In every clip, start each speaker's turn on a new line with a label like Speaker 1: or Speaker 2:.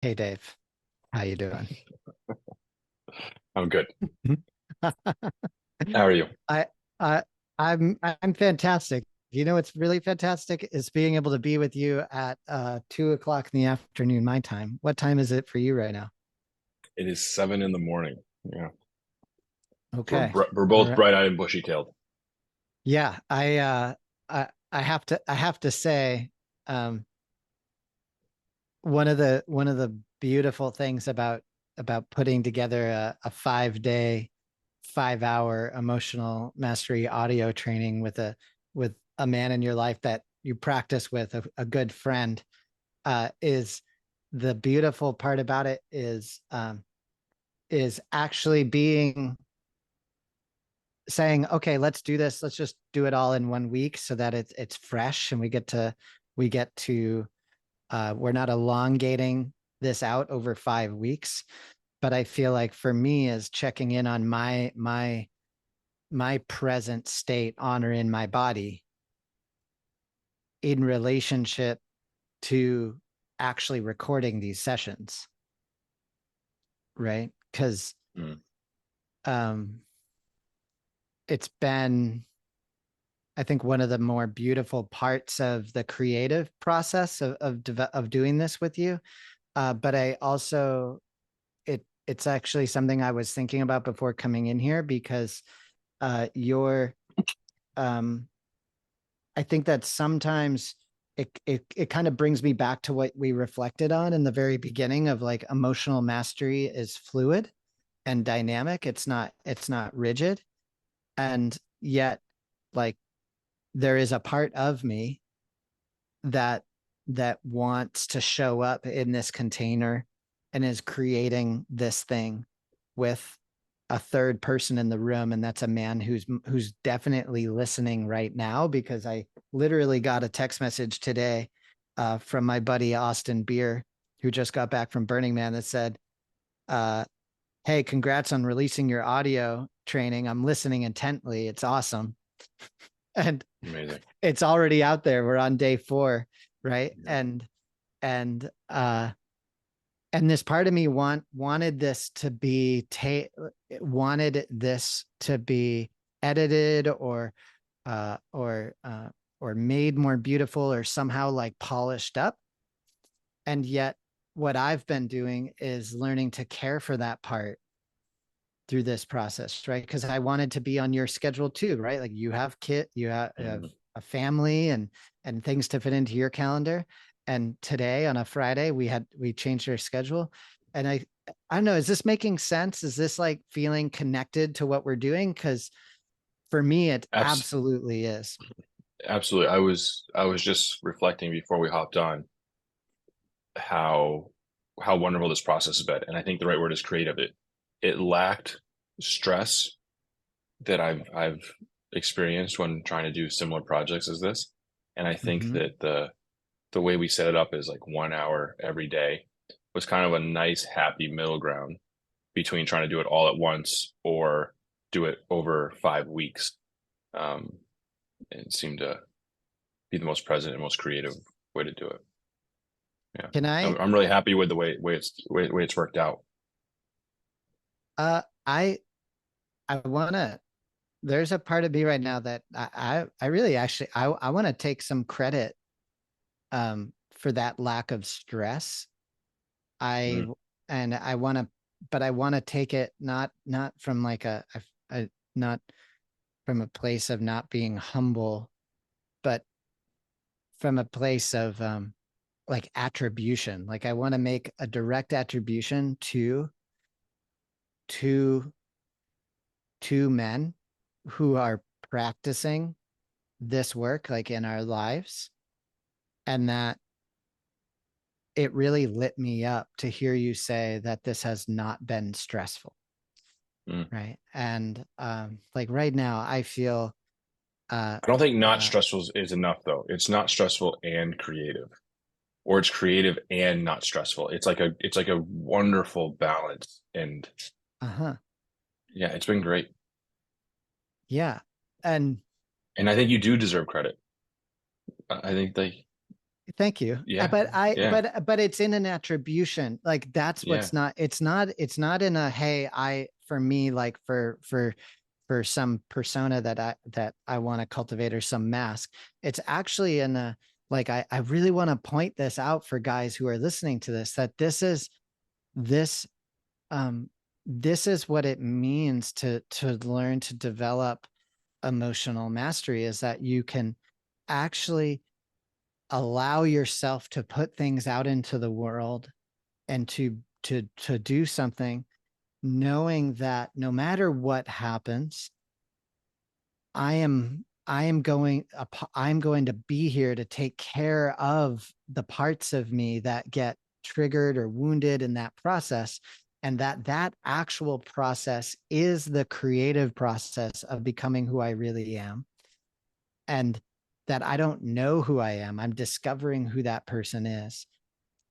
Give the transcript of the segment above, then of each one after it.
Speaker 1: Hey Dave, how you doing?
Speaker 2: I'm good. How are you?
Speaker 1: I I I'm fantastic. You know what's really fantastic is being able to be with you at 2 o'clock in the afternoon, my time. What time is it for you right now?
Speaker 2: It is 7 in the morning. Yeah,
Speaker 1: Okay.
Speaker 2: we're
Speaker 1: All
Speaker 2: both
Speaker 1: right.
Speaker 2: bright-eyed and bushy-tailed.
Speaker 1: Yeah, I have to say, um, one of the beautiful things about putting together a 5 day 5 hour emotional mastery audio training with a man in your life that you practice with a good friend is the beautiful part about it is actually being saying, okay, let's do this, let's just do it all in 1 week so that it's fresh and we get to we're not elongating this out over 5 weeks. But I feel like for me is checking in on my present state, honor in my body in relationship to actually recording these sessions, right? Because
Speaker 2: Mm.
Speaker 1: um it's been, I think, one of the more beautiful parts of the creative process of doing this with you. But I also it's actually something I was thinking about before coming in here because you're um I think that sometimes it kind of brings me back to what we reflected on in the very beginning of like emotional mastery is fluid and dynamic. It's not rigid. And yet, like, there is a part of me that that wants to show up in this container and is creating this thing with a third person in the room, and that's a man who's definitely listening right now because I literally got a text message today from my buddy Austin Beer, who just got back from Burning Man, that said, uh, hey, congrats on releasing your audio training, I'm listening intently, it's awesome. And
Speaker 2: Amazing.
Speaker 1: it's already out there, we're on day 4, right?
Speaker 2: Yeah.
Speaker 1: And this part of me wanted this to be wanted this to be edited or made more beautiful or somehow like polished up. And yet what I've been doing is learning to care for that part through this process, right? Because I wanted to be on your schedule too, right? Like you have
Speaker 2: Mhm.
Speaker 1: a family and things to fit into your calendar. And today on a Friday, we changed our schedule. And I don't know, is this making sense? Is this like feeling connected to what we're doing? Because for me, it
Speaker 2: Abs
Speaker 1: absolutely is.
Speaker 2: Absolutely. I was just reflecting before we hopped on how how wonderful this process has been, and I think the right word is creative. It lacked stress that I've experienced when trying to do similar projects as this, and I think
Speaker 1: Mm-hmm.
Speaker 2: that the way we set it up is like 1 hour every day was kind of a nice happy middle ground between trying to do it all at once or do it over 5 weeks. Um, it seemed to be the most present and most creative way to do it. Yeah,
Speaker 1: Can I,
Speaker 2: I'm really happy with the way it's worked out.
Speaker 1: uh, I, I want to, there's a part of me right now that I really actually, I want to take some credit for that lack of stress. I
Speaker 2: Mm,
Speaker 1: and I want to, but I want to take it not from like a not from a place of not being humble, but from a place of like attribution. Like I want to make a direct attribution to two two men who are practicing this work like in our lives, and that it really lit me up to hear you say that this has not been stressful,
Speaker 2: mm.
Speaker 1: right? And like right now I feel uh
Speaker 2: I don't think not
Speaker 1: uh
Speaker 2: stressful is enough though. It's not stressful and creative, or it's creative and not stressful. It's like a wonderful balance, and
Speaker 1: uh-huh,
Speaker 2: yeah, it's been great.
Speaker 1: yeah. And
Speaker 2: And I think you do deserve credit. I think they.
Speaker 1: Thank you.
Speaker 2: Yeah, yeah,
Speaker 1: But it's in an attribution. Like that's
Speaker 2: yeah.
Speaker 1: what's not, it's not in a, hey, for me, like for some persona that I want to cultivate or some mask. It's actually in a, like, I really want to point this out for guys who are listening to this, that this, um, this is what it means to learn to develop emotional mastery, is that you can actually allow yourself to put things out into the world and to do something, knowing that no matter what happens, I'm going to be here to take care of the parts of me that get triggered or wounded in that process, and that actual process is the creative process of becoming who I really am, and that I don't know who I am. I'm discovering who that person is.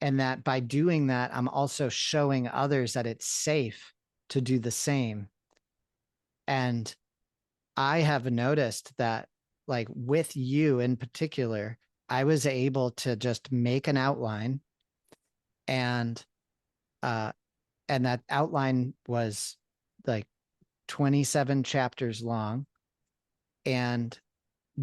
Speaker 1: And that by doing that, I'm also showing others that it's safe to do the same. And I have noticed that, like with you in particular, I was able to just make an outline, and uh and that outline was like 27 chapters long, and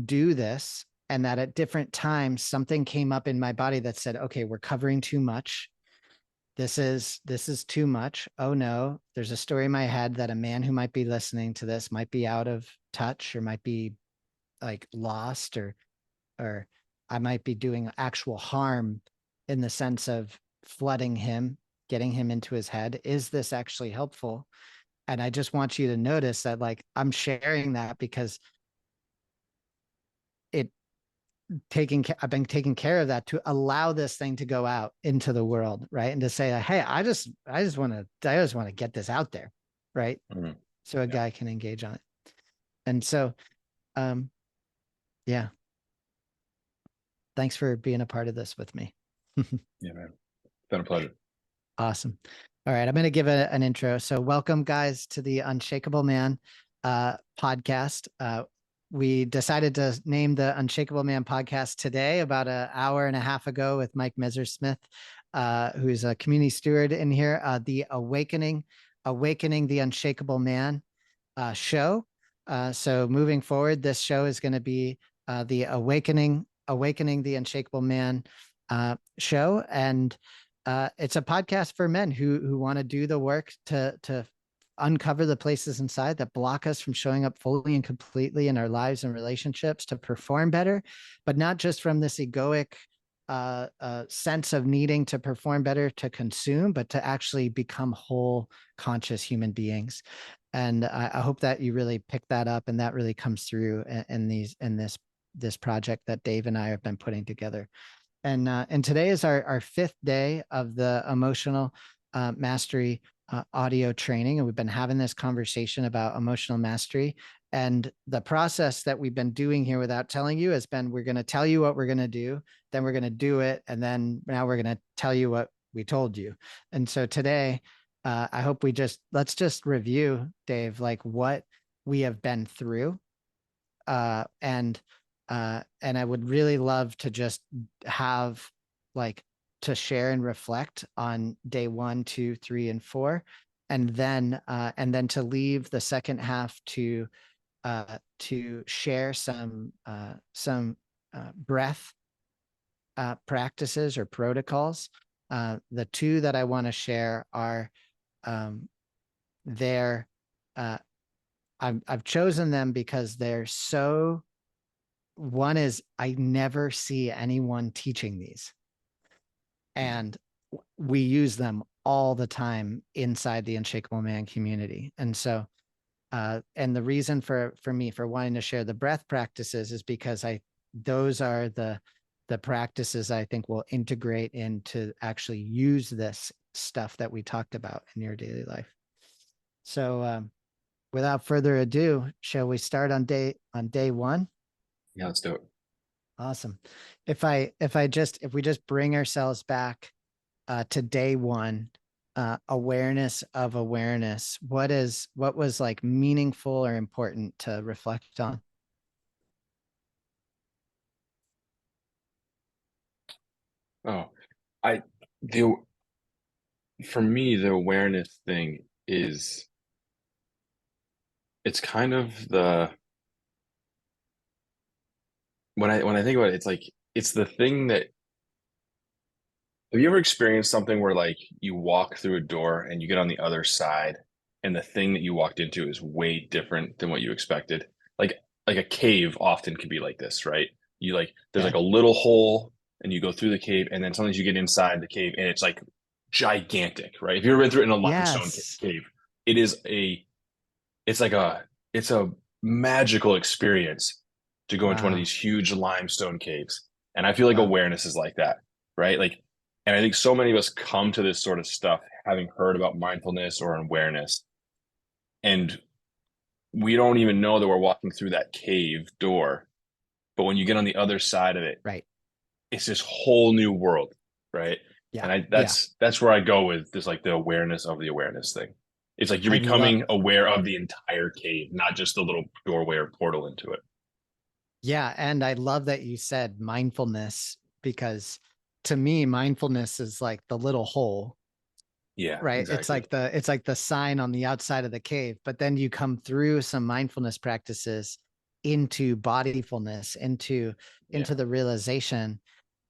Speaker 1: do this, and that at different times something came up in my body that said, okay, we're covering too much. This is too much. Oh no, there's a story in my head that a man who might be listening to this might be out of touch, or might be like lost, or I might be doing actual harm in the sense of flooding him, getting him into his head. Is this actually helpful? And I just want you to notice that, like, I'm sharing that because it I've been taking care of that to allow this thing to go out into the world, right? And to say, hey, I just want to get this out there, right?
Speaker 2: Mhm.
Speaker 1: So a
Speaker 2: Yeah,
Speaker 1: guy can engage on it. And so, um, yeah, thanks for being a part of this with me.
Speaker 2: yeah, man. It's been a pleasure.
Speaker 1: Awesome. All right, I'm going to give an intro. So, welcome, guys, to the Unshakable Man podcast. We decided to name the Unshakable Man podcast today about an hour and a half ago with Mike Messersmith, who's a community steward in here. The Awakening the Unshakable Man show. So, moving forward, this show is going to be the Awakening the Unshakable Man show, and it's a podcast for men who want to do the work to uncover the places inside that block us from showing up fully and completely in our lives and relationships, to perform better, but not just from this egoic sense of needing to perform better to consume, but to actually become whole, conscious human beings. And I hope that you really pick that up, and that really comes through in this project that Dave and I have been putting together. And today is our fifth day of the emotional mastery audio training, and we've been having this conversation about emotional mastery. And the process that we've been doing here without telling you has been, we're going to tell you what we're going to do, then we're going to do it, and then now we're going to tell you what we told you. And so today, I hope let's just review, Dave, like what we have been through, and and I would really love to just have, like, to share and reflect on day 1, 2, 3, and 4, and then to leave the second half to share some breath practices or protocols. The two that I want to share are um, they're uh, I've chosen them because they're so, one is, I never see anyone teaching these, and we use them all the time inside the Unshakable Man community. And so, and the reason for me for wanting to share the breath practices is because those are the practices I think will integrate into actually use this stuff that we talked about in your daily life. So, without further ado, shall we start on day 1?
Speaker 2: Yeah, let's do it.
Speaker 1: Awesome. If we just bring ourselves back to day 1, awareness of awareness, what was like meaningful or important to reflect on?
Speaker 2: Oh, I the for me, the awareness thing is it's kind of the when I think about it, it's like it's the thing that have you ever experienced something where like you walk through a door and you get on the other side and the thing that you walked into is way different than what you expected? Like like a cave often can be like this, right? You like there's like
Speaker 1: Okay.
Speaker 2: a little hole and you go through the cave and then sometimes you get inside the cave and it's like gigantic, right? If you've ever been through it in a limestone
Speaker 1: Yes.
Speaker 2: cave, it is a it's like it's a magical experience to go into one of
Speaker 1: Wow.
Speaker 2: these huge limestone caves. And I feel like
Speaker 1: Wow.
Speaker 2: awareness is like that, right? Like, and I think so many of us come to this sort of stuff having heard about mindfulness or awareness, and we don't even know that we're walking through that cave door. But when you get on the other side of it,
Speaker 1: Right.
Speaker 2: it's this whole new world, right?
Speaker 1: Yeah.
Speaker 2: And I
Speaker 1: Yeah.
Speaker 2: that's where I go with this like the awareness of the awareness thing. It's like you're
Speaker 1: I love,
Speaker 2: becoming aware of the entire cave, not just the little doorway or portal into it.
Speaker 1: yeah. And I love that you said mindfulness because to me, mindfulness is like the little hole,
Speaker 2: Yeah,
Speaker 1: right?
Speaker 2: exactly.
Speaker 1: It's like the sign on the outside of the cave, but then you come through some mindfulness practices into bodyfulness,
Speaker 2: Yeah.
Speaker 1: into the realization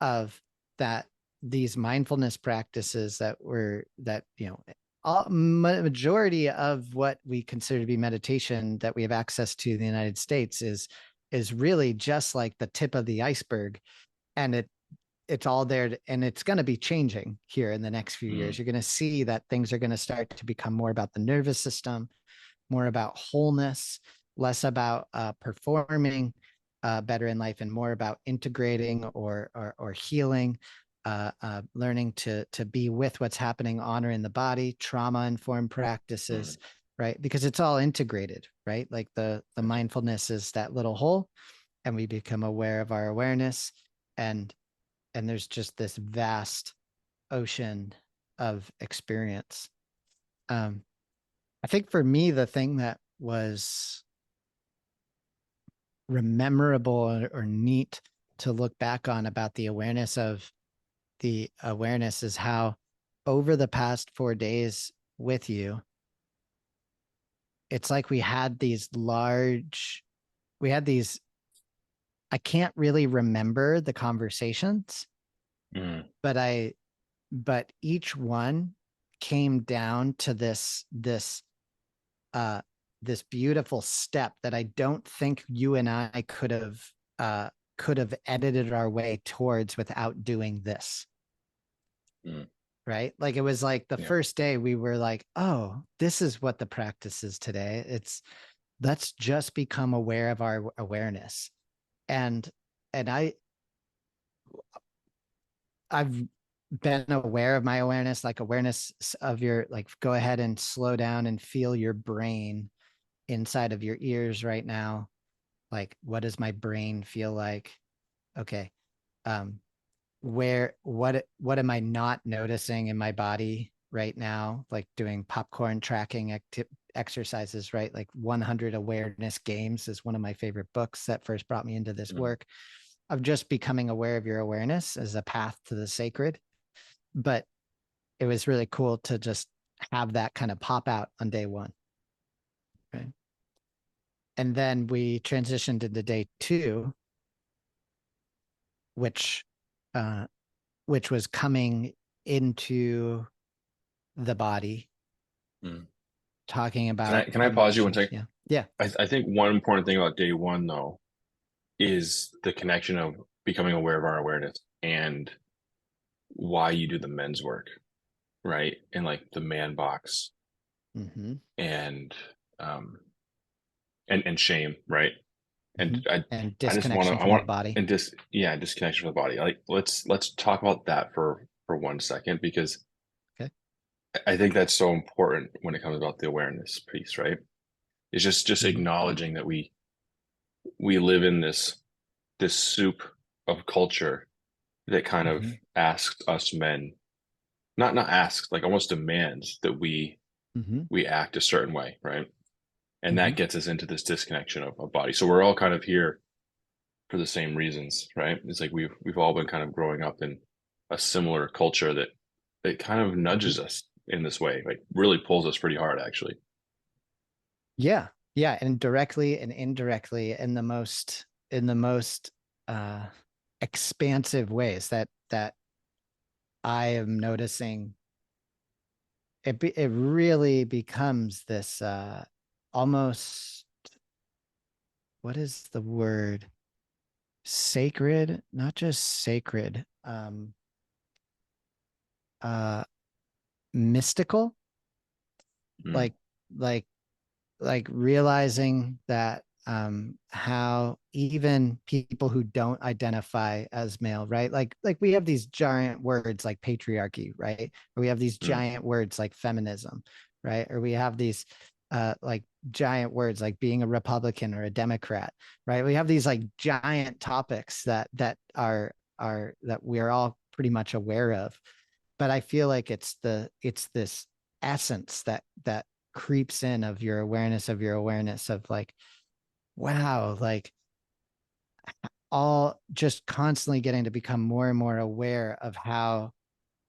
Speaker 1: of that these mindfulness practices that were that majority of what we consider to be meditation that we have access to in the United States is really just like the tip of the iceberg, and it's all there and it's going to be changing here in the next few years.
Speaker 2: Mm,
Speaker 1: You're going to see that things are going to start to become more about the nervous system, more about wholeness, less about performing better in life, and more about integrating or healing, learning to be with what's happening, honor in the body, trauma informed practices,
Speaker 2: mm,
Speaker 1: right? Because it's all integrated, right? Like the
Speaker 2: gotcha.
Speaker 1: mindfulness is that little hole, and we become aware of our awareness, and there's just this vast ocean of experience. Um, I think for me, the thing that was memorable or neat to look back on about the awareness is how over the past 4 days with you, it's like we had these, I can't really remember the conversations,
Speaker 2: Mm,
Speaker 1: but but each one came down to uh this beautiful step that I don't think you and I uh could have edited our way towards without doing this.
Speaker 2: mm,
Speaker 1: Right? Like it was like the
Speaker 2: yeah.
Speaker 1: first day we were like, "Oh, this is what the practice is today. It's let's just become aware of our awareness." And and I've been aware of my awareness, like awareness of your like go ahead and slow down and feel your brain inside of your ears right now. Like, what does my brain feel like? Okay. Um, what am I not noticing in my body right now? Like doing popcorn tracking exercises, right? Like 100 awareness games is one of my favorite books that first brought me into this
Speaker 2: Mm,
Speaker 1: work of just becoming aware of your awareness as a path to the sacred. But it was really cool to just have that kind of pop out on day one. Right. And then we transitioned into day two, which uh, which was coming into the body,
Speaker 2: mm.
Speaker 1: talking about
Speaker 2: Can I pause you one
Speaker 1: emotions.
Speaker 2: second?
Speaker 1: Yeah. Yeah.
Speaker 2: I think one important thing about day one though is the connection of becoming aware of our awareness and why you do the men's work, right? And like the man box
Speaker 1: Mm-hmm.
Speaker 2: and um and shame, right? And
Speaker 1: Mm-hmm. And
Speaker 2: I just want to
Speaker 1: disconnection
Speaker 2: I
Speaker 1: from the
Speaker 2: want
Speaker 1: body.
Speaker 2: and just yeah, disconnection from the body. Like let's talk about that for 1 second because
Speaker 1: Okay.
Speaker 2: I think that's so important when it comes about the awareness piece, right? It's just
Speaker 1: Mm-hmm.
Speaker 2: acknowledging that we live in this soup of culture that kind of
Speaker 1: Mm-hmm.
Speaker 2: asks us men, not asks, like almost demands that
Speaker 1: Mm-hmm.
Speaker 2: we act a certain way, right? And
Speaker 1: Mm-hmm.
Speaker 2: that gets us into this disconnection of body. So we're all kind of here for the same reasons, right? It's like we've all been kind of growing up a similar culture that kind of nudges us in this way, like really pulls us pretty hard, actually.
Speaker 1: Yeah. Yeah. And directly and indirectly in the most uh expansive ways that I am noticing it really becomes this almost, what is the word? Sacred, not just sacred, uh mystical,
Speaker 2: Mm,
Speaker 1: like like realizing that how even people who don't identify as male, right? Like we have these giant words like patriarchy, right? Or we have these
Speaker 2: mm,
Speaker 1: giant words like feminism, right? Or we have these like giant words like being a Republican or a Democrat, right? We have these like giant topics that that we're all pretty much aware of. But I feel like it's this essence that creeps in of your awareness of like, wow, like all just constantly getting to become more and more aware of how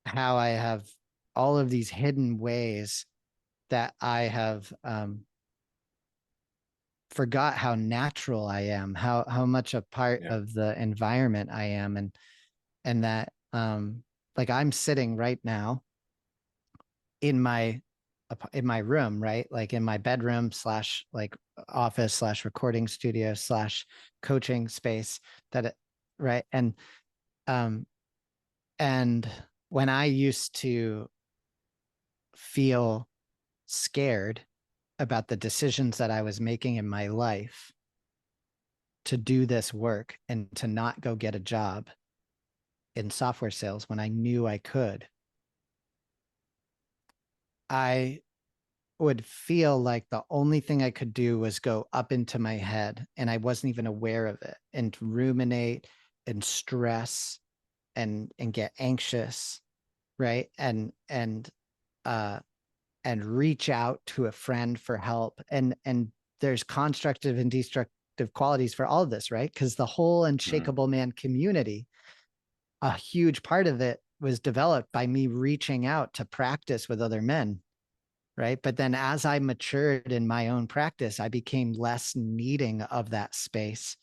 Speaker 1: I have all of these hidden ways that I have forgot how natural I am, how much a part
Speaker 2: yeah.
Speaker 1: of the environment I am, and that like I'm sitting right now in my room, right? Like in my bedroom slash like office slash recording studio slash coaching space that it, right. Um and when I used to feel scared about the decisions that I was making in my life to do this work and to not go get a job in software sales when I knew I could, I would feel like the only thing I could do was go up into my head and I wasn't even aware of it, and ruminate and stress and get anxious, right? Uh and reach out to a friend for help. And there's constructive and destructive qualities for all of this, right? Because the whole
Speaker 2: Mm,
Speaker 1: Unshakable Man community, a huge part of it was developed by me reaching out to practice with other men, right? But then as I matured in my own practice, I became less needing of that space,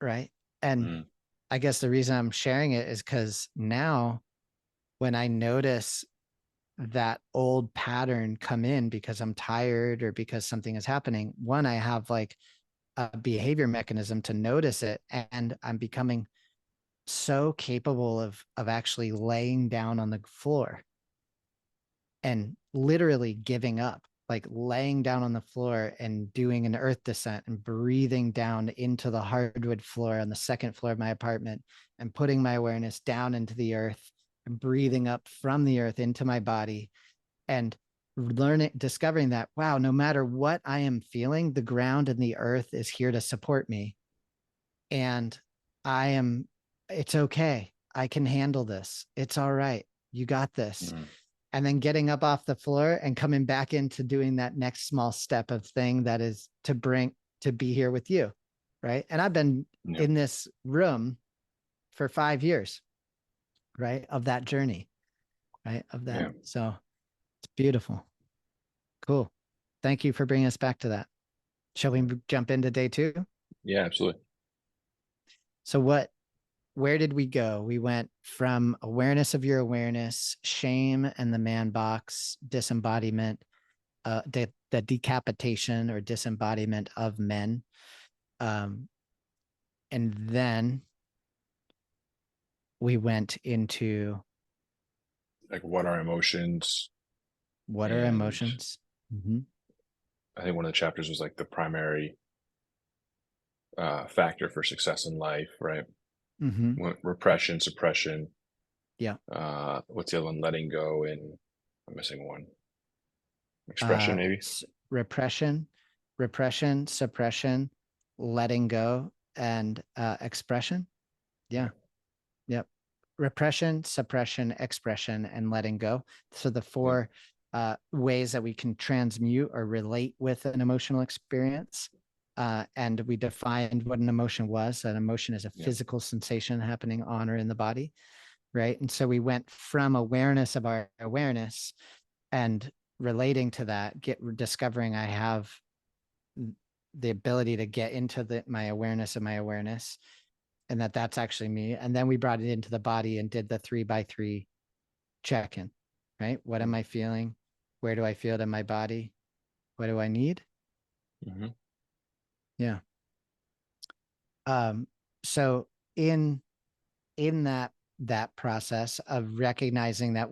Speaker 1: right? And
Speaker 2: mm,
Speaker 1: I guess the reason I'm sharing it is because now when I notice that old pattern come in because I'm tired or because something is happening, one, I have like a behavior mechanism to notice it, and I'm becoming so capable of actually laying down on the floor and literally giving up, like laying down on the floor and doing an earth descent and breathing down into the hardwood floor on the second floor of my apartment and putting my awareness down into the earth and breathing up from the earth into my body, and discovering that, wow, no matter what I am feeling, the ground and the earth is here to support me. And I am, it's okay. I can handle this. It's all right. You got this.
Speaker 2: mm,
Speaker 1: And then getting up off the floor and coming back into doing that next small step of thing that is to be here with you. Right. And I've been
Speaker 2: yeah.
Speaker 1: in this room for 5 years, right, of that journey, right, of that.
Speaker 2: Yeah.
Speaker 1: So it's beautiful. Cool. Thank you for bringing us back to that. Shall we jump into day two?
Speaker 2: Yeah, absolutely.
Speaker 1: So where did we go? We went from awareness of your awareness, shame and the man box, disembodiment, the decapitation or disembodiment of men. Um, and then we went into
Speaker 2: Like, what are emotions?
Speaker 1: what are
Speaker 2: And
Speaker 1: emotions? Mm-hmm.
Speaker 2: I think one of the chapters was like the primary factor for success in life, right?
Speaker 1: Mm-hmm.
Speaker 2: Repression, suppression.
Speaker 1: Yeah.
Speaker 2: What's the other one? Letting go, and I'm missing one. Expression, maybe.
Speaker 1: Repression, suppression, letting go, and expression.
Speaker 2: Yeah,
Speaker 1: Yeah. Yep. Repression, suppression, expression, and letting go. So the
Speaker 2: yeah,
Speaker 1: four ways that we can transmute or relate with an emotional experience. And we defined what an emotion was. An emotion is a
Speaker 2: yeah.
Speaker 1: physical sensation happening on or in the body, right? And so we went from awareness of our awareness and relating to that, discovering I have the ability to get into my awareness of my awareness, and that's actually me. And then we brought it into the body and did the 3x3 check-in, right? What am I feeling? Where do I feel it in my body? What do I need?
Speaker 2: Mm-hmm.
Speaker 1: Yeah. So in that process of recognizing that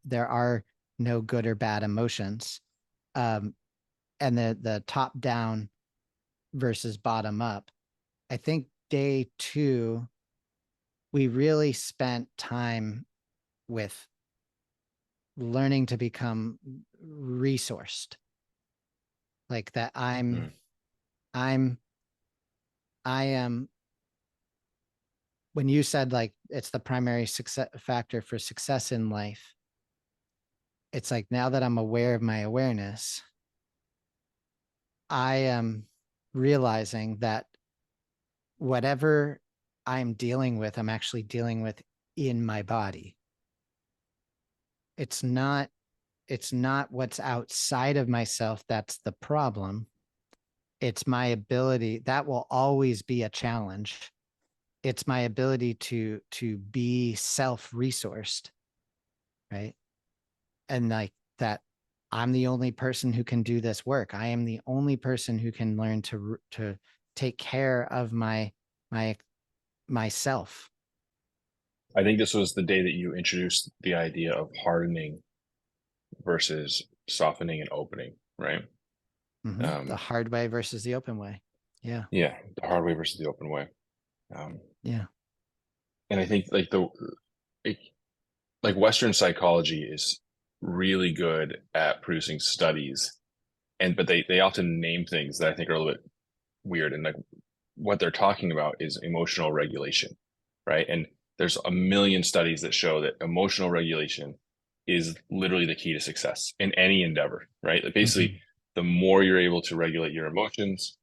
Speaker 1: there are no good or bad emotions, um, and the top down versus bottom up, I think day 2, we really spent time with learning to become resourced. Like that I'm I am when you said like it's the primary success factor for success in life, it's like now that I'm aware of my awareness, I am realizing that whatever I'm dealing with, I'm actually dealing with in my body. It's not it's not what's outside of myself that's the problem. It's my ability that will always be a challenge. It's my ability to be self-resourced, right? And like that I'm the only person who can do this work. I am the only person who can learn to take care of my myself.
Speaker 2: I think this was the day that you introduced the idea of hardening versus softening and opening, right?
Speaker 1: The
Speaker 2: Um,
Speaker 1: hard way versus the open way. Yeah.
Speaker 2: yeah, the hard way versus the open way. Um,
Speaker 1: Yeah.
Speaker 2: and I think like, like Western psychology is really good at producing studies, but they often name things that I think are a little bit weird. And like what they're talking about is emotional regulation, right? And there's a million studies that show that emotional regulation is literally the key to success in any endeavor, right? Like basically,
Speaker 1: Mhm.
Speaker 2: the more you're able to regulate your emotions,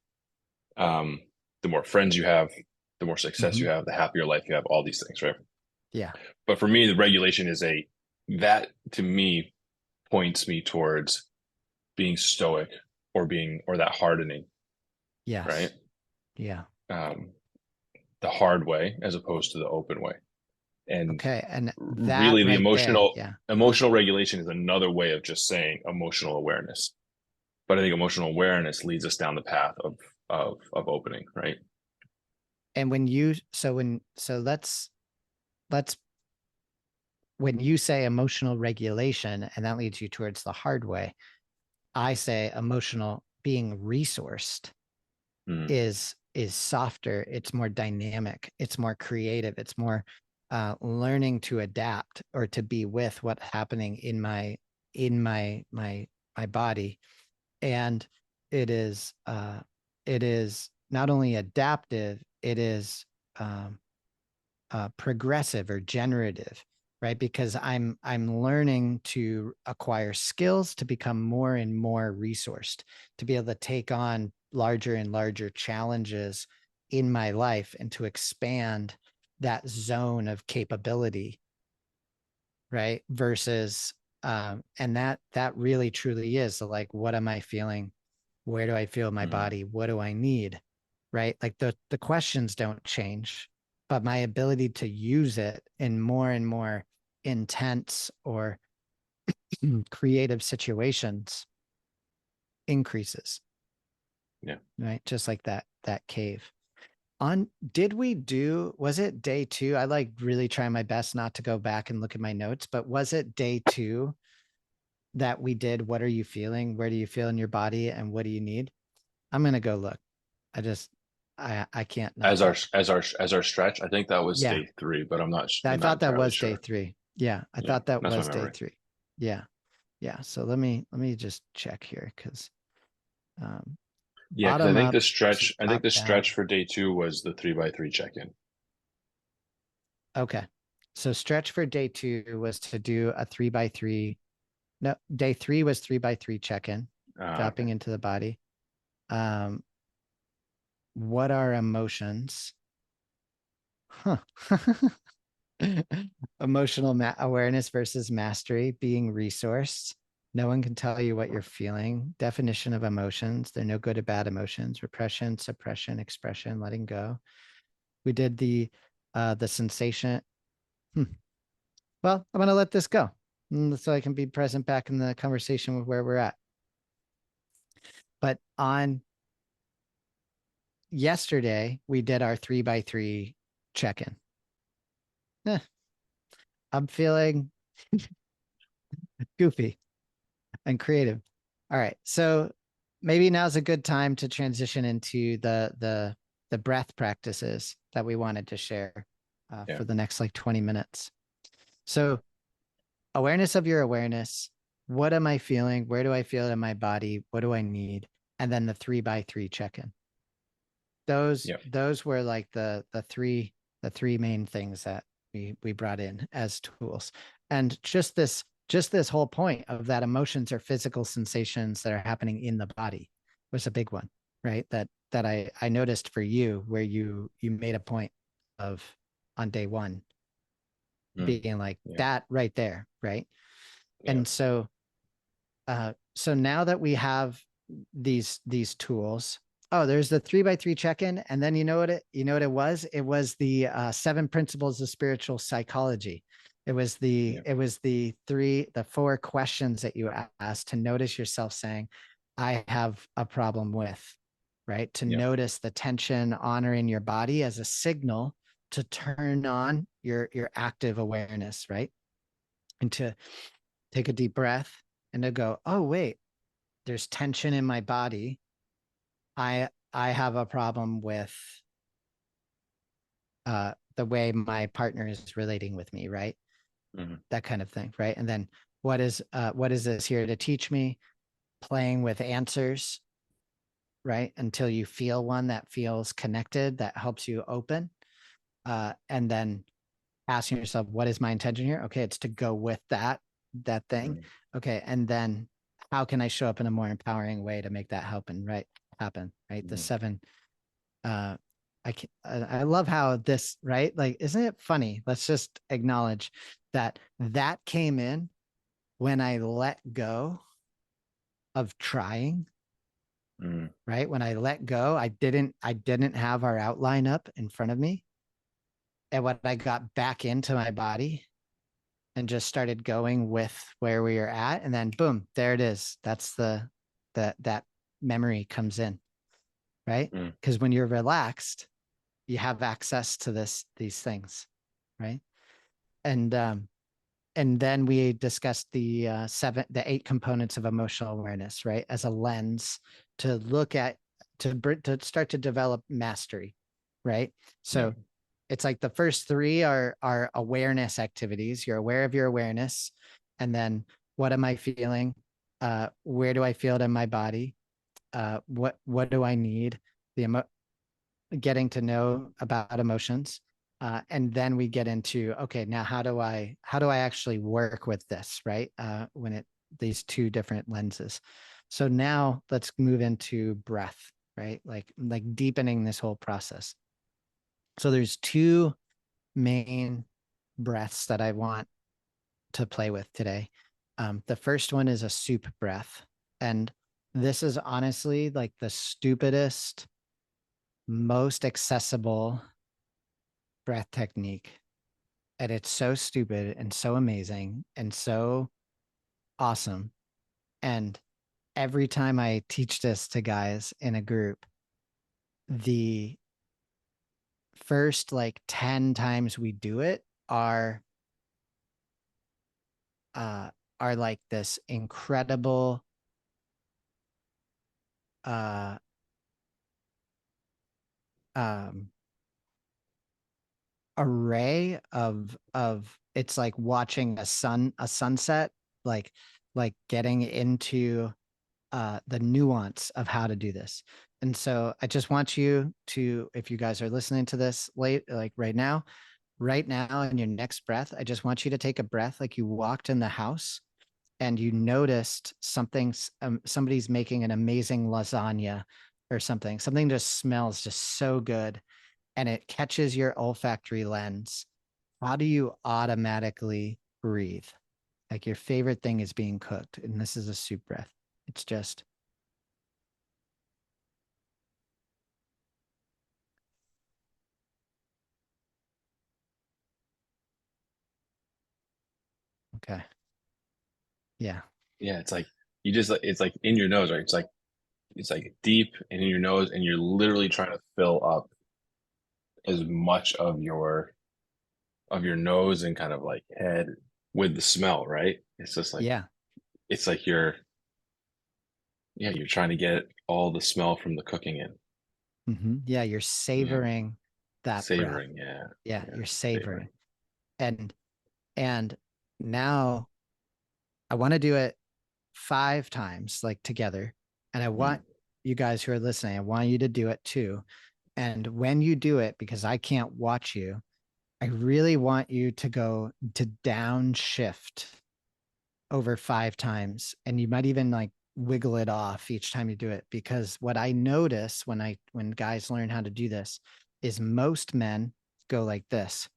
Speaker 2: um, the more friends you have, the more success you
Speaker 1: Mhm.
Speaker 2: have, the happier life you have, all these things, right?
Speaker 1: Yeah.
Speaker 2: But for me, the regulation is that to me points me towards being stoic or that hardening, right?
Speaker 1: Yes. Yeah.
Speaker 2: Um, the hard way as opposed to the open way. And
Speaker 1: Okay. And that
Speaker 2: really the
Speaker 1: right there. Yeah.
Speaker 2: emotional regulation is another way of just saying emotional awareness. But I think emotional awareness leads us down the path of opening, right?
Speaker 1: And let's when you say emotional regulation and that leads you towards the hard way, I say emotional being resourced
Speaker 2: Mm,
Speaker 1: is softer, it's more dynamic, it's more creative, it's more learning to adapt or to be with what's happening in my body. And it is not only adaptive, it is um, progressive or generative, right? Because I'm learning to acquire skills to become more and more resourced, to be able to take on larger and larger challenges in my life and to expand that zone of capability, right? Versus and that really truly is the, like, what am I feeling? Where do I feel my
Speaker 2: mm,
Speaker 1: body? What do I need? Right? Like the questions don't change, but my ability to use it in more and more intense or creative situations increases,
Speaker 2: yeah.
Speaker 1: right? Just like that cave. On did we do was it day 2? I like really try my best not to go back and look at my notes, but was it day 2 that we did what are you feeling? Where do you feel in your body and what do you need? I'm gonna go look. I just I can't not look.
Speaker 2: As our stretch, I think that was
Speaker 1: Yeah.
Speaker 2: day three, but
Speaker 1: I
Speaker 2: I'm not
Speaker 1: thought that
Speaker 2: entirely
Speaker 1: was day
Speaker 2: sure.
Speaker 1: 3. Yeah, I
Speaker 2: Yeah,
Speaker 1: thought that
Speaker 2: that's my
Speaker 1: was day
Speaker 2: memory.
Speaker 1: 3. Yeah. Yeah. So let me just check here because um
Speaker 2: Yeah, because
Speaker 1: bottom up versus
Speaker 2: I think
Speaker 1: top
Speaker 2: the
Speaker 1: down.
Speaker 2: stretch for day two was the 3x3 check-in.
Speaker 1: Okay. So stretch for day 2 was to do a 3x3. No, day 3 was 3x3 check-in,
Speaker 2: Okay.
Speaker 1: dropping into the body. Um, what are emotions? Huh. Emotional awareness versus mastery, being resourced. No one can tell you what you're feeling. Definition of emotions. They're no good or bad emotions. Repression, suppression, expression, letting go. We did the sensation. Hmm. Well, I'm gonna let this go so I can be present back in the conversation with where we're at. But on yesterday, we did our 3x3 check-in. Eh, I'm feeling goofy and creative. All right. So maybe now's a good time to transition into the breath practices that we wanted to share
Speaker 2: Yeah.
Speaker 1: for the next like 20 minutes. So awareness of your awareness. What am I feeling? Where do I feel it in my body? What do I need? And then the 3x3 check-in.
Speaker 2: Yeah.
Speaker 1: Those were like the three main things that we brought in as tools. And just this whole point of that emotions are physical sensations that are happening in the body was a big one, right? That I noticed for you, where you made a point of on day one being like
Speaker 2: Yeah.
Speaker 1: that right there, right?
Speaker 2: Yeah.
Speaker 1: And so now that we have these tools, oh, there's the 3x3 check-in, and then you know what it was? It was the 7 principles of spiritual psychology. It was the
Speaker 2: Yeah.
Speaker 1: it was the 4 questions that you asked to notice yourself saying, I have a problem with, right? To
Speaker 2: Yeah.
Speaker 1: notice the tension, honor in your body as a signal to turn on your active awareness, right? And to take a deep breath and to go, oh wait, there's tension in my body. I have a problem with the way my partner is relating with me, right?
Speaker 2: Mm-hmm.
Speaker 1: That kind of thing, right? And then what is this here to teach me? Playing with answers, right? Until you feel one that feels connected, that helps you open. And then asking yourself, what is my intention here? Okay, it's to go with that thing.
Speaker 2: Mm-hmm.
Speaker 1: Okay, and then how can I show up in a more empowering way to make that happen, right? The
Speaker 2: Mm-hmm.
Speaker 1: 7 uh I love how this, right? Like, isn't it funny? Let's just acknowledge that came in when I let go of trying,
Speaker 2: Mm-hmm.
Speaker 1: right? When I let go, I didn't have our outline up in front of me. And when I got back into my body and just started going with where we are at, and then boom, there it is. That's that memory comes in, right?
Speaker 2: Mm-hmm.
Speaker 1: Because when you're relaxed, you have access to these things, right? And then we discussed the 8 components of emotional awareness, right, as a lens to look at, to start to develop mastery, right?
Speaker 2: Yeah.
Speaker 1: So it's like the first 3 are awareness activities. You're aware of your awareness, and then what am I feeling? Where do I feel it in my body? What do I need? Getting to know about emotions, and then we get into, okay, now how do I actually work with this, right? When it these 2 different lenses. So now let's move into breath, right? Like deepening this whole process. So there's 2 main breaths that I want to play with today. The first one is a soup breath, and this is honestly like the stupidest, most accessible breath technique. And it's so stupid and so amazing and so awesome. And every time I teach this to guys in a group, the first like 10 times we do it uh are like this incredible uh um array of it's like watching a sunset, like getting into the nuance of how to do this. And so I just want you to, if you guys are listening to this late, like right now in your next breath, I just want you to take a breath like you walked in the house and you noticed somebody's making an amazing lasagna or something just smells just so good, and it catches your olfactory lens, how do you automatically breathe? Like your favorite thing is being cooked, and this is a soup breath. It's just okay. Yeah.
Speaker 2: Yeah, it's like you just it's like in your nose, right? It's like deep and in your nose, and you're literally trying to fill up as much of your nose and kind of like head with the smell, right? It's just like
Speaker 1: Yeah.
Speaker 2: it's like you're trying to get all the smell from the cooking in.
Speaker 1: Yeah. You're
Speaker 2: Yeah.
Speaker 1: savoring that breath.
Speaker 2: Savoring, yeah.
Speaker 1: Yeah.
Speaker 2: Yeah.
Speaker 1: You're
Speaker 2: Savoring.
Speaker 1: savoring. And, and now I want to do it 5 times, like together. And I want
Speaker 2: Mm.
Speaker 1: you guys who are listening, I want you to do it too. And when you do it, because I can't watch you, I really want you to go to downshift over 5 times. And you might even like wiggle it off each time you do it. Because what I notice when guys learn how to do this is most men go like this.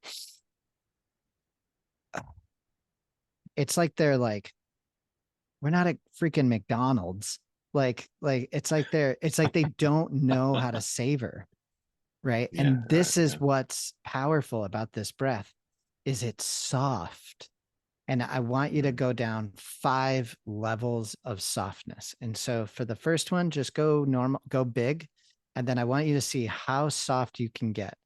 Speaker 1: It's like they're like, we're not at freaking McDonald's. It's like they don't know how to savor, right?
Speaker 2: Yeah,
Speaker 1: And
Speaker 2: right,
Speaker 1: this is
Speaker 2: yeah.
Speaker 1: what's powerful about this breath is it's soft. And I want you to
Speaker 2: Mm.
Speaker 1: go down 5 levels of softness. And so for the first one, just go normal, go big. And then I want you to see how soft you can get.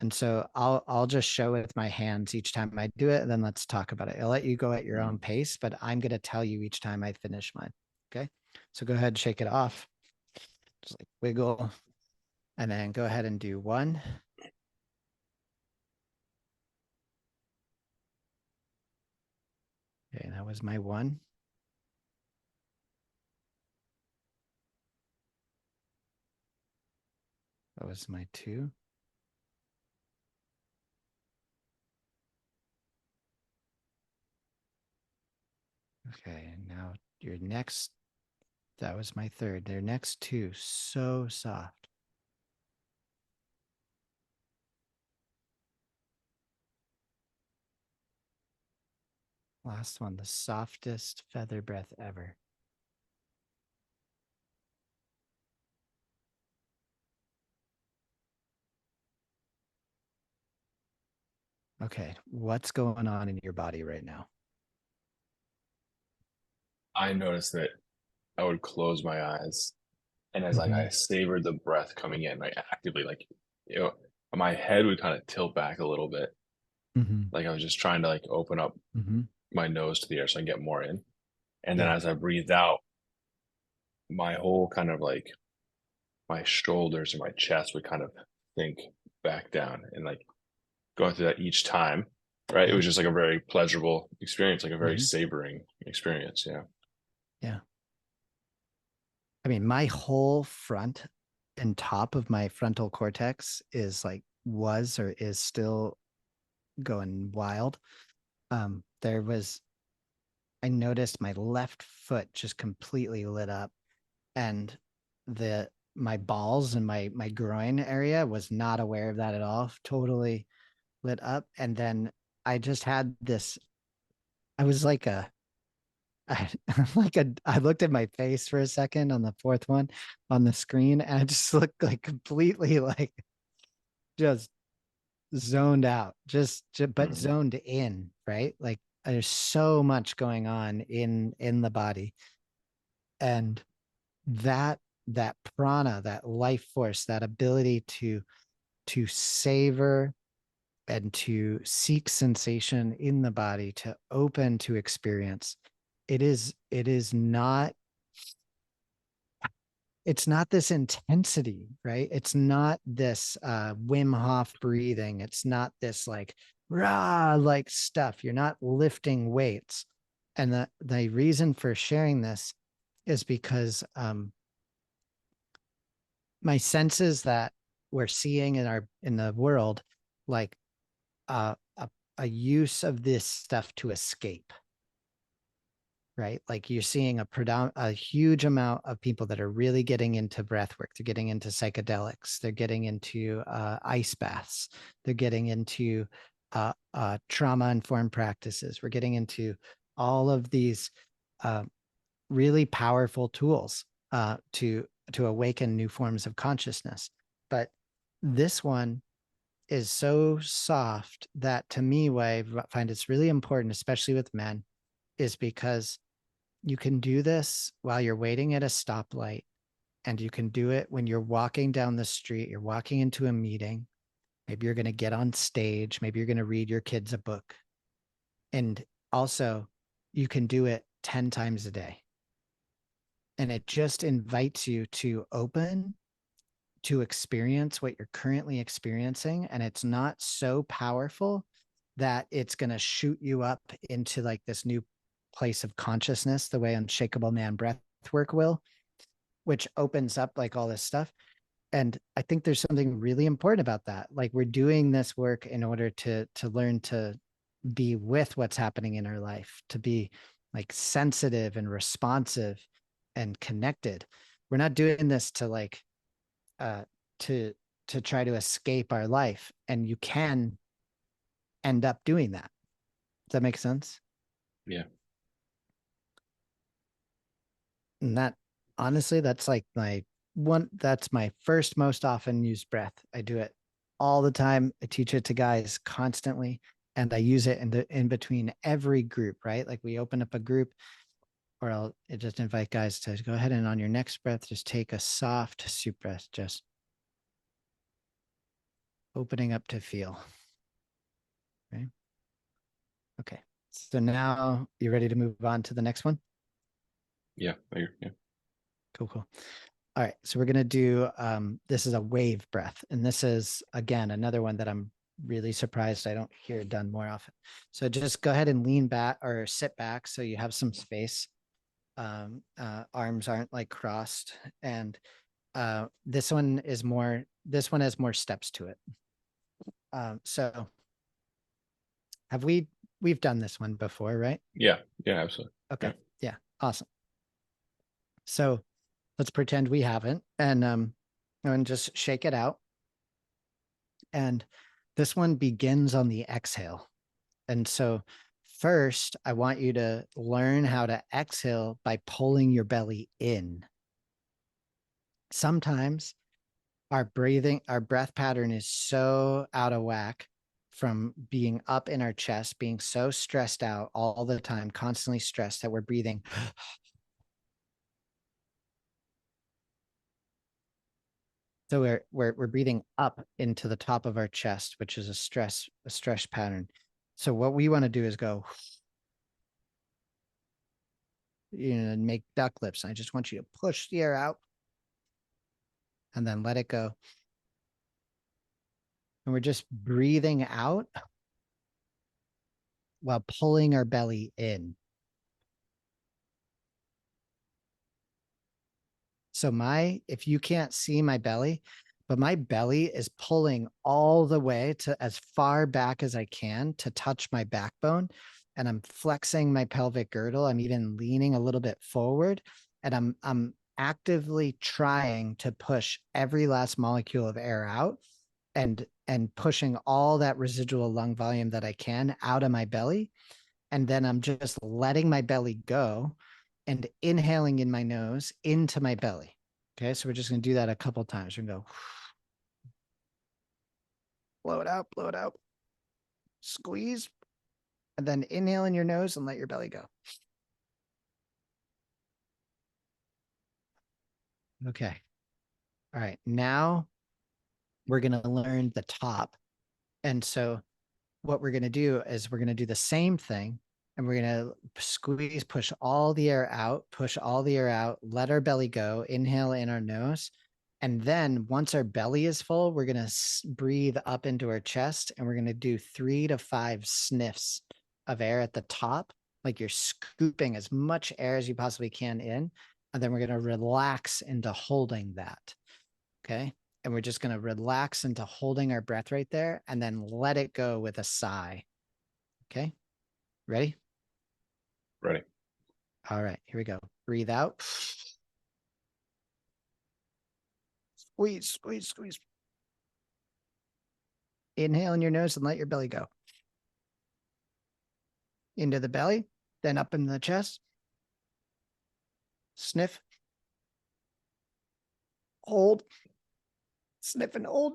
Speaker 1: And so I'll just show with my hands each time I do it, and then let's talk about it. I'll let you go at your
Speaker 2: Mm.
Speaker 1: own pace, but I'm going to tell you each time I finish mine. Okay. So go ahead and shake it off. Just like wiggle. And then go ahead and do one. Okay, that was my one. That was my two. Okay, now your next, that was my third. Their next two, so soft. Last one, the softest feather breath ever. Okay, what's going on in your body right now?
Speaker 2: I noticed that I would close my eyes, and as like
Speaker 1: Mm-hmm.
Speaker 2: I savored the breath coming in, like actively, like my head would kind of tilt back a little bit,
Speaker 1: Mm-hmm.
Speaker 2: like I was just trying to like open up
Speaker 1: Mm-hmm.
Speaker 2: my nose to the air so I can get more in. And then
Speaker 1: Yeah.
Speaker 2: as I breathed out, my whole kind of like my shoulders and my chest would kind of sink back down, and like going through that each time, right? It
Speaker 1: Yeah.
Speaker 2: was just like a very pleasurable experience, like a very
Speaker 1: Mm-hmm.
Speaker 2: savoring experience. Yeah.
Speaker 1: Yeah. I mean, my whole front and top of my frontal cortex is like was or is still going wild. There was I noticed my left foot just completely lit up, and the my balls and my groin area was not aware of that at all. Totally lit up, and then I just had this. I was like a, I, like a. I looked at my face for a second on the fourth one on the screen, and I just looked like completely like just zoned out, but
Speaker 2: Mm.
Speaker 1: zoned in, right? Like there's so much going on in the body, and that that prana, that life force, that ability to savor and to seek sensation in the body, to open to experience, it is not, it's not this intensity, right? It's not this Wim Hof breathing. It's not this like rah like stuff. You're not lifting weights. And the reason for sharing this is because my senses that we're seeing in the world, like a use of this stuff to escape, right? Like you're seeing a huge amount of people that are really getting into breath work. They're getting into psychedelics. They're getting into ice baths. They're getting into trauma-informed practices. We're getting into all of these uh, really powerful tools to awaken new forms of consciousness. But this one is so soft that, to me, why I find it's really important, especially with men, is because you can do this while you're waiting at a stoplight, and you can do it when you're walking down the street, you're walking into a meeting. Maybe you're going to get on stage. Maybe you're going to read your kids a book. And also, you can do it 10 times a day. And it just invites you to open to experience what you're currently experiencing. And it's not so powerful that it's going to shoot you up into like this new place of consciousness, the way Unshakable Man breath work will, which opens up like all this stuff. And I think there's something really important about that. Like, we're doing this work in order to learn to be with what's happening in our life, to be like sensitive and responsive and connected. We're not doing this to like uh to to try to escape our life. And you can end up doing that. Does that make sense?
Speaker 2: Yeah.
Speaker 1: And that, honestly, that's like that's my first most often used breath. I do it all the time. I teach it to guys constantly, and I use it in between every group, right? Like, we open up a group, or I'll just invite guys to go ahead and on your next breath, just take a soft soup breath, just opening up to feel. Okay. Okay. So now you ready to move on to the next one?
Speaker 2: Yeah. Yeah.
Speaker 1: Cool, cool. All right. So we're going to do, this is a wave breath. And this is, again, another one that I'm really surprised I don't hear done more often. So just go ahead and lean back or sit back so you have some space. Arms aren't like crossed. And this one has more steps to it. So we've done this one before, right?
Speaker 2: Yeah. Yeah. Absolutely.
Speaker 1: Okay.
Speaker 2: Yeah.
Speaker 1: Yeah. Awesome. So let's pretend we haven't, and just shake it out. And this one begins on the exhale. And so first, I want you to learn how to exhale by pulling your belly in. Sometimes our breath pattern is so out of whack from being up in our chest, being so stressed out all the time, constantly stressed, that we're breathing. So we're breathing up into the top of our chest, which is a stress pattern. So what we want to do is go, and make duck lips. I just want you to push the air out and then let it go. And we're just breathing out while pulling our belly in. So if you can't see my belly, but my belly is pulling all the way to as far back as I can to touch my backbone. And I'm flexing my pelvic girdle. I'm even leaning a little bit forward. And I'm actively trying to push every last molecule of air out, and pushing all that residual lung volume that I can out of my belly. And then I'm just letting my belly go and inhaling in my nose into my belly. Okay, so we're just going to do that a couple times. We're going to go blow it out, squeeze, and then inhale in your nose and let your belly go. Okay. All right. Now we're going to learn the top. And so what we're going to do is we're going to do the same thing, and we're going to squeeze, push all the air out, let our belly go, inhale in our nose. And then once our belly is full, we're going to breathe up into our chest, and we're going to do 3 to 5 sniffs of air at the top, like you're scooping as much air as you possibly can in. And then we're going to relax into holding that. Okay. And we're just going to relax into holding our breath right there, and then let it go with a sigh. Okay. Ready?
Speaker 2: Ready.
Speaker 1: All right. Here we go. Breathe out. Squeeze, squeeze, squeeze. Inhale in your nose and let your belly go. into the belly, then up in the chest. Sniff, hold, sniff and hold.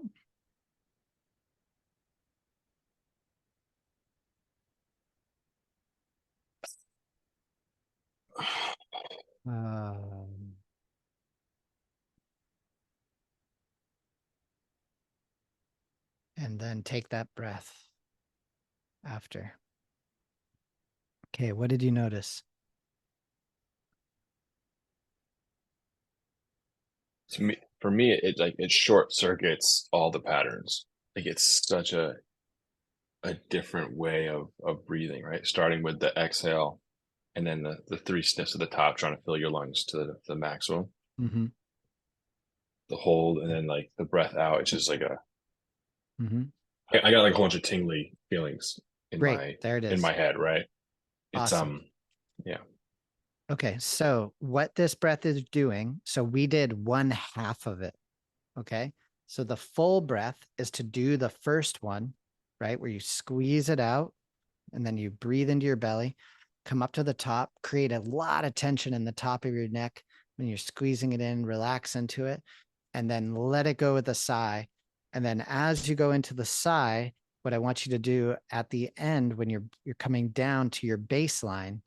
Speaker 1: And then take that breath after. Okay, what did you notice?
Speaker 2: For me, it short circuits all the patterns. Like it's such a different way of breathing, right? Starting with the exhale and then the three sniffs at the top, trying to fill your lungs to the maximum.
Speaker 1: Mm-hmm.
Speaker 2: The hold and then like the breath out. It's just like
Speaker 1: Mm-hmm.
Speaker 2: I got like a whole bunch of tingly feelings
Speaker 1: Great. There it
Speaker 2: in
Speaker 1: is.
Speaker 2: my head, right? It's
Speaker 1: Awesome.
Speaker 2: yeah.
Speaker 1: Okay, so what this breath is doing, so we did one half of it. Okay, so the full breath is to do the first one, right? Where you squeeze it out and then you breathe into your belly, come up to the top, create a lot of tension in the top of your neck when you're squeezing it in, relax into it, and then let it go with a sigh. And then as you go into the sigh, what I want you to do at the end when you're coming down to your baseline,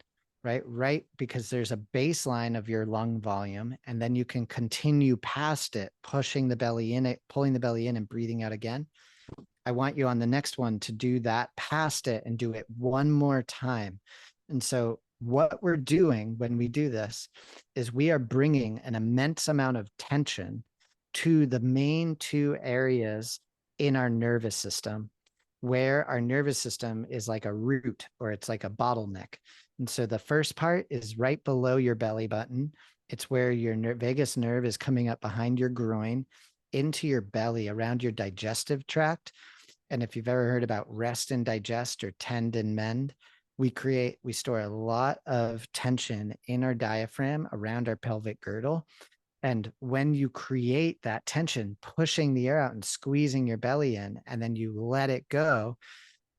Speaker 1: right, because there's a baseline of your lung volume, and then you can continue past it, pushing the belly in, it pulling the belly in and breathing out again. I want you on the next one to do that past it and do it one more time. And so what we're doing when we do this is we are bringing an immense amount of tension to the main two areas in our nervous system, where our nervous system is like a root or it's like a bottleneck. And so the first part is right below your belly button. It's where your vagus nerve is coming up behind your groin into your belly around your digestive tract. And if you've ever heard about rest and digest or tend and mend, we store a lot of tension in our diaphragm around our pelvic girdle. And when you create that tension, pushing the air out and squeezing your belly in, and then you let it go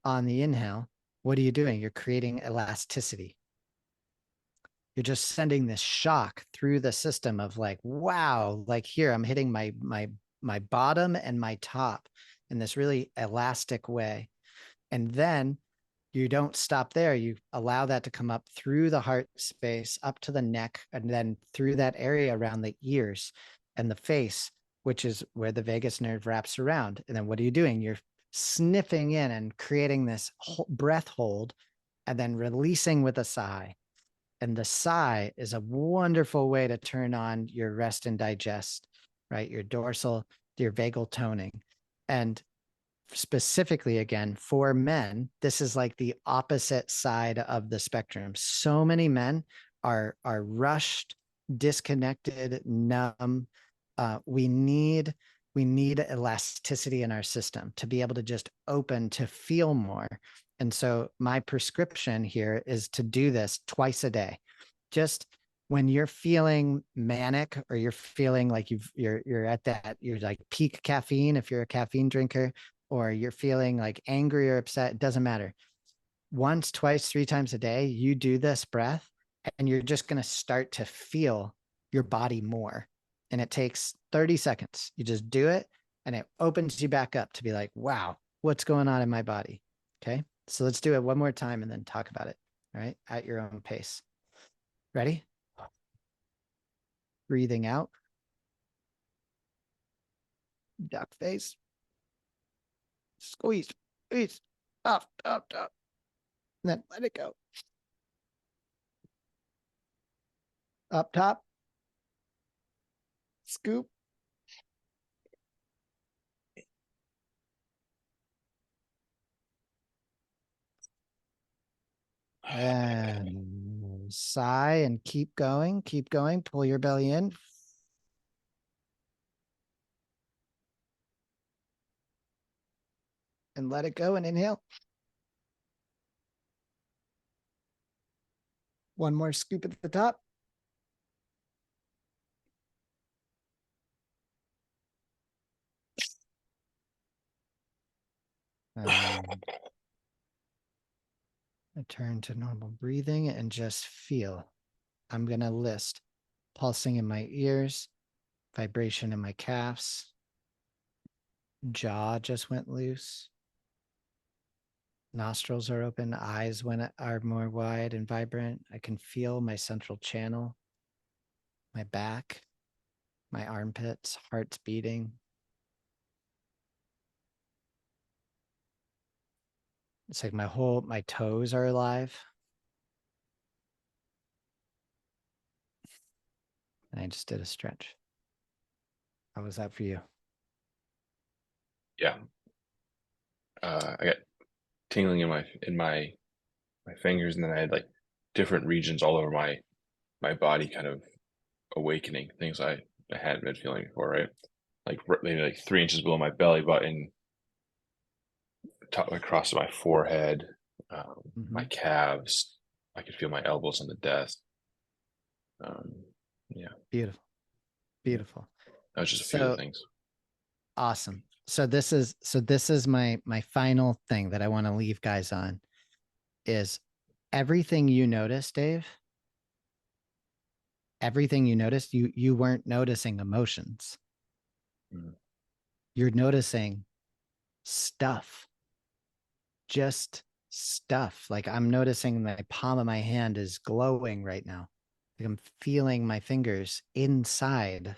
Speaker 1: on the inhale, what are you doing? You're creating elasticity. You're just sending this shock through the system of like, wow, like here I'm hitting my bottom and my top in this really elastic way. And then you don't stop there. You allow that to come up through the heart space, up to the neck, and then through that area around the ears and the face, which is where the vagus nerve wraps around. And then what are you doing? You're sniffing in and creating this breath hold and then releasing with a sigh. And the sigh is a wonderful way to turn on your rest and digest, right? Your dorsal, your vagal toning. And specifically again for men, this is like the opposite side of the spectrum. So many men are rushed, disconnected, numb. We need elasticity in our system to be able to just open to feel more. And so my prescription here is to do this twice a day. Just when you're feeling manic or you're feeling like you're at that, you're like peak caffeine if you're a caffeine drinker, or you're feeling like angry or upset, it doesn't matter. Once, twice, three times a day, you do this breath and you're just going to start to feel your body more. And it takes 30 seconds. You just do it and it opens you back up to be like, wow, what's going on in my body? Okay. So let's do it one more time and then talk about it. All right. At your own pace. Ready? Breathing out, duck face, squeeze, squeeze, up, up, up, and then let it go. Up top, scoop, and sigh and keep going, keep going. Pull your belly in. And let it go and inhale. One more scoop at the top. Um, Return to normal breathing and just feel. I'm going to list pulsing in my ears, vibration in my calves, jaw just went loose, nostrils are open, eyes are more wide and vibrant. I can feel my central channel, my back, my armpits, heart's beating. It's like my toes are alive. And I just did a stretch. How was that for you?
Speaker 2: Yeah. I got tingling in my fingers, and then I had like different regions all over my body kind of awakening things I hadn't been feeling before, right? Like maybe like 3 inches below my belly button, top across my forehead, my
Speaker 1: Mm-hmm.
Speaker 2: calves. I could feel my elbows on the desk. Um, yeah,
Speaker 1: Beautiful.
Speaker 2: yeah.
Speaker 1: Beautiful.
Speaker 2: That was just a few of the
Speaker 1: So
Speaker 2: things.
Speaker 1: awesome. So this is my final thing that I want to leave guys on is everything you notice, Dave, everything you noticed, you weren't noticing emotions.
Speaker 2: Mm.
Speaker 1: You're noticing stuff, just stuff. Like I'm noticing the palm of my hand is glowing right now. Like I'm feeling my fingers inside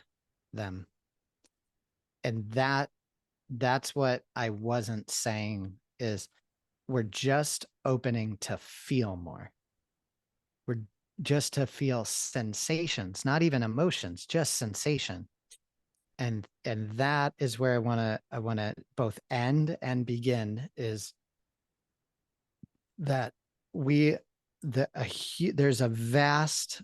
Speaker 1: them. And that's what I wasn't saying is we're just opening to feel more. We're just to feel sensations, not even emotions, just sensation. And that is where I want to both end and begin is that we there's a vast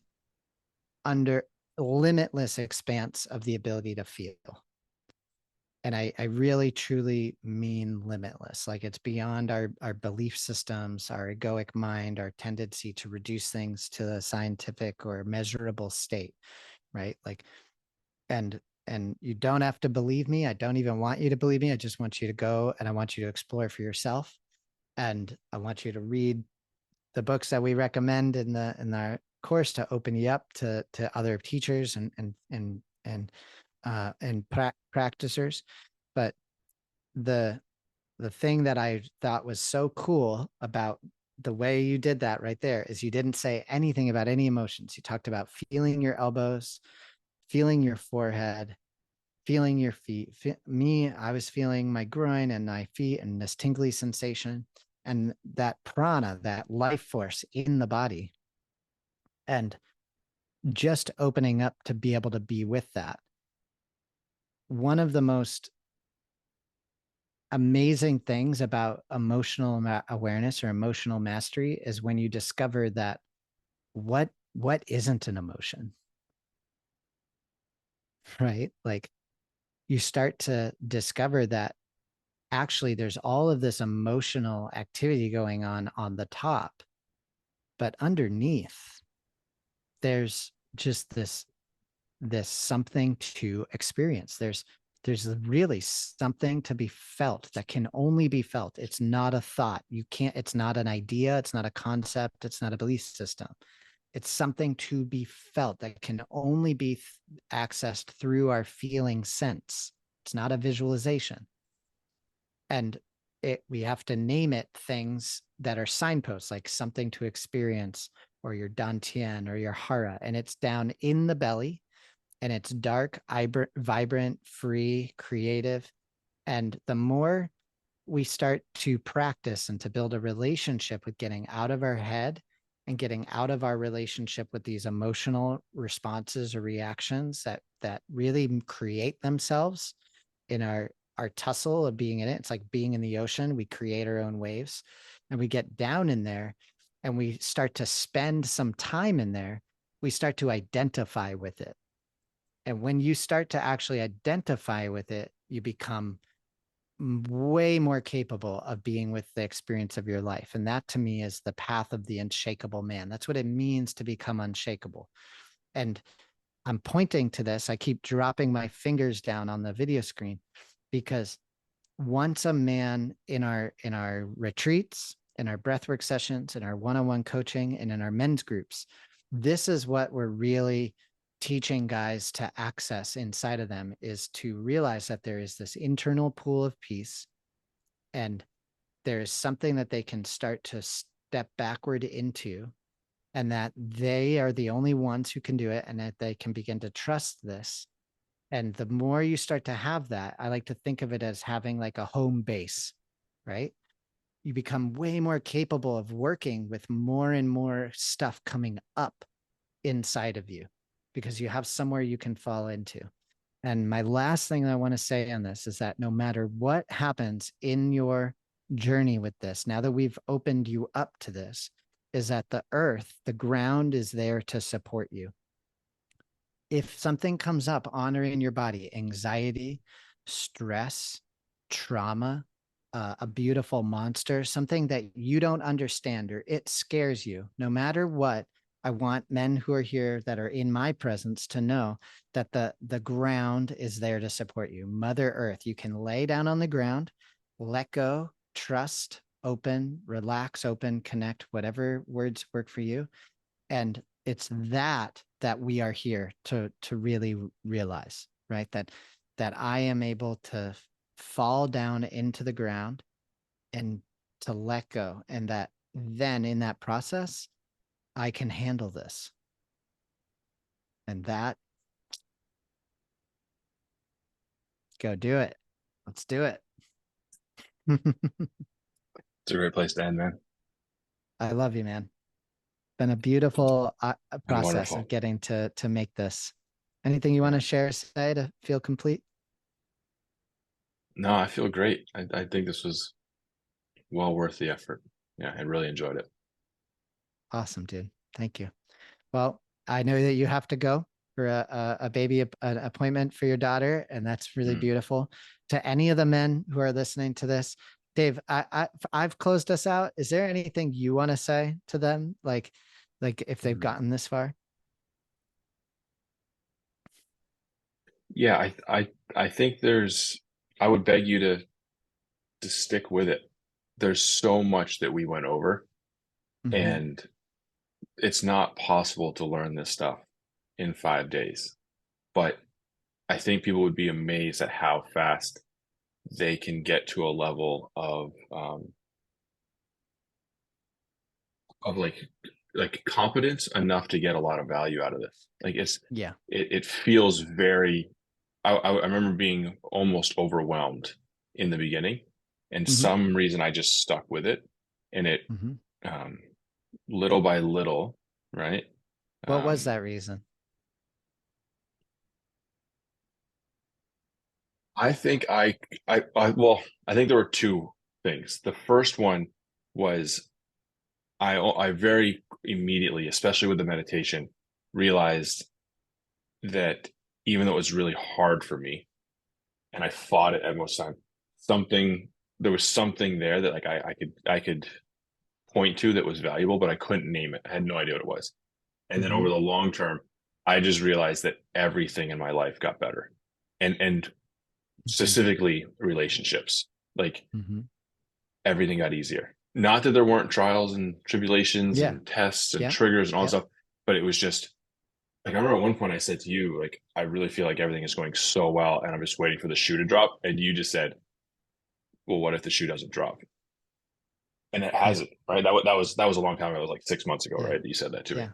Speaker 1: under limitless expanse of the ability to feel. And I really truly mean limitless. Like it's beyond our belief systems, our egoic mind, our tendency to reduce things to a scientific or measurable state, right? Like and and you don't have to believe me. I don't even want you to believe me. I just want you to go and I want you to explore for yourself. And I want you to read the books that we recommend in our course to open you up to other teachers and practicers. But the the thing that I thought was so cool about the way you did that right there is you didn't say anything about any emotions. You talked about feeling your elbows, feeling your forehead, feeling your feet. Me, I was feeling my groin and my feet and this tingly sensation and that prana, that life force in the body. And just opening up to be able to be with that. One of the most amazing things about emotional awareness or emotional mastery is when you discover that what isn't an emotion, right? Like you start to discover that actually there's all of this emotional activity going on the top, but underneath there's just this something to experience. There's really something to be felt that can only be felt. It's not a thought. You can't, it's not an idea, it's not a concept, it's not a belief system. It's something to be felt that can only be accessed through our feeling sense. It's not a visualization. And we have to name it things that are signposts, like something to experience or your dantian or your hara. And it's down in the belly and it's dark, vibrant, free, creative. And the more we start to practice and to build a relationship with getting out of our head and getting out of our relationship with these emotional responses or reactions that really create themselves in our tussle of being in it. It's like being in the ocean. We create our own waves and we get down in there and we start to spend some time in there. We start to identify with it. And when you start to actually identify with it, you become way more capable of being with the experience of your life. And that to me is the path of the unshakable man. That's what it means to become unshakable. And I'm pointing to this. I keep dropping my fingers down on the video screen because once a man in our retreats in our breathwork sessions, in our one-on-one coaching, and in our men's groups. This is what we're really teaching guys to access inside of them, is to realize that there is this internal pool of peace, and there's something that they can start to step backward into, and that they are the only ones who can do it, and that they can begin to trust this. And the more you start to have that, I like to think of it as having like a home base, right? You become way more capable of working with more and more stuff coming up inside of you because you have somewhere you can fall into. And my last thing I want to say on this is that no matter what happens in your journey with this, now that we've opened you up to this, is that the earth, the ground is there to support you. If something comes up, honoring your body, anxiety, stress, trauma, a beautiful monster, something that you don't understand or it scares you, no matter what, I want men who are here that are in my presence to know that the ground is there to support you. Mother Earth, you can lay down on the ground, let go, trust, open, relax, open, connect, whatever words work for you. And it's that we are here to really realize, right? That I am able to fall down into the ground and to let go, and that then in that process I can handle this. And that, go do it. Let's do it.
Speaker 2: It's a great place to end, man.
Speaker 1: I love you, man. Been a beautiful
Speaker 2: Been
Speaker 1: process of
Speaker 2: wonderful.
Speaker 1: getting to make this. Anything you want
Speaker 2: Yeah.
Speaker 1: to share, say, to feel complete?
Speaker 2: No, I feel great. I think this was well worth the effort. Yeah, I really enjoyed it.
Speaker 1: Awesome, dude. Thank you. Well, I know that you have to go for a baby an appointment for your daughter, and that's really
Speaker 2: Mm,
Speaker 1: beautiful. To any of the men who are listening to this, Dave, I've closed us out. Is there anything you want to say to them, like if they've
Speaker 2: mm.
Speaker 1: gotten this far?
Speaker 2: Yeah, I think I would beg you to stick with it. There's so much that we went over,
Speaker 1: Mm-hmm.
Speaker 2: and it's not possible to learn this stuff in 5 days. But I think people would be amazed at how fast they can get to a level of like competence enough to get a lot of value out of this. Like
Speaker 1: Yeah.
Speaker 2: it feels very. I remember being almost overwhelmed in the beginning, and
Speaker 1: Mm-hmm.
Speaker 2: some reason I just stuck with it, and it
Speaker 1: Mm-hmm.
Speaker 2: um, little by little, right?
Speaker 1: What was
Speaker 2: Um,
Speaker 1: that reason?
Speaker 2: I think well, I think there were two things. The first one was I very immediately, especially with the meditation, realized that even though it was really hard for me and I fought it at most time, something there was something there that like I could point to that was valuable, but I couldn't name it. I had no idea what it was. And then
Speaker 1: Mm-hmm.
Speaker 2: over the long term, I just realized that everything in my life got better. And
Speaker 1: Mm-hmm.
Speaker 2: specifically relationships. Like
Speaker 1: Mm-hmm.
Speaker 2: everything got easier. Not that there weren't trials and tribulations
Speaker 1: Yeah.
Speaker 2: and tests and
Speaker 1: Yeah.
Speaker 2: triggers and all that
Speaker 1: Yeah.
Speaker 2: stuff, but it was just like I remember at one point I said to you, like, I really feel like everything is going so well and I'm just waiting for the shoe to drop. And you just said, well, what if the shoe doesn't drop? And it
Speaker 1: Yeah.
Speaker 2: hasn't, right? That was a long time ago. It was like 6 months ago,
Speaker 1: Yeah.
Speaker 2: right? That you said that to me.
Speaker 1: Yeah.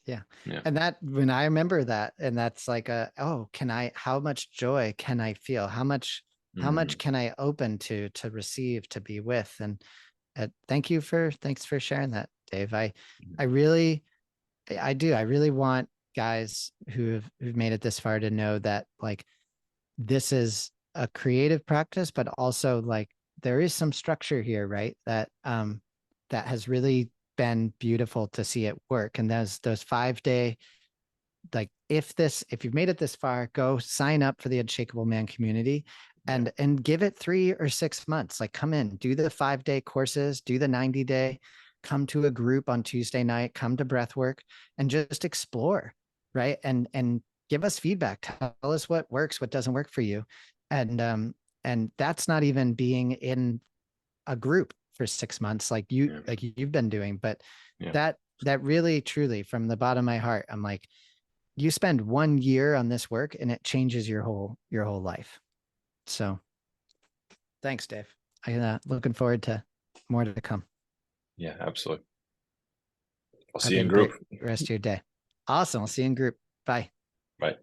Speaker 1: Yeah.
Speaker 2: Yeah.
Speaker 1: And that, when I remember that, and that's like oh, how much joy can I feel? How much
Speaker 2: Mm.
Speaker 1: can I open to receive, to be with? And thanks for sharing that, Dave. I really, I really want guys who've made it this far to know that like this is a creative practice, but also like there is some structure here, right? That has really been beautiful to see it work. And those 5 day, like if you've made it this far, go sign up for the Unshakable Man community
Speaker 2: Yeah.
Speaker 1: and give it 3 or 6 months. Like come in, do the 5 day courses, do the 90 day, come to a group on Tuesday night, come to breathwork and just explore, right? And give us feedback. Tell us what works, what doesn't work for you. And that's not even being in a group for 6 months, like
Speaker 2: Yeah.
Speaker 1: you've been doing. But
Speaker 2: Yeah.
Speaker 1: that really, truly, from the bottom of my heart, I'm like, you spend 1 year on this work and it changes your whole life. So thanks, Dave. I looking forward to more to come.
Speaker 2: Yeah, absolutely. I'll
Speaker 1: Have
Speaker 2: see you
Speaker 1: a
Speaker 2: in
Speaker 1: great
Speaker 2: group.
Speaker 1: rest of your day. Awesome. I'll see you in group. Bye.
Speaker 2: Bye.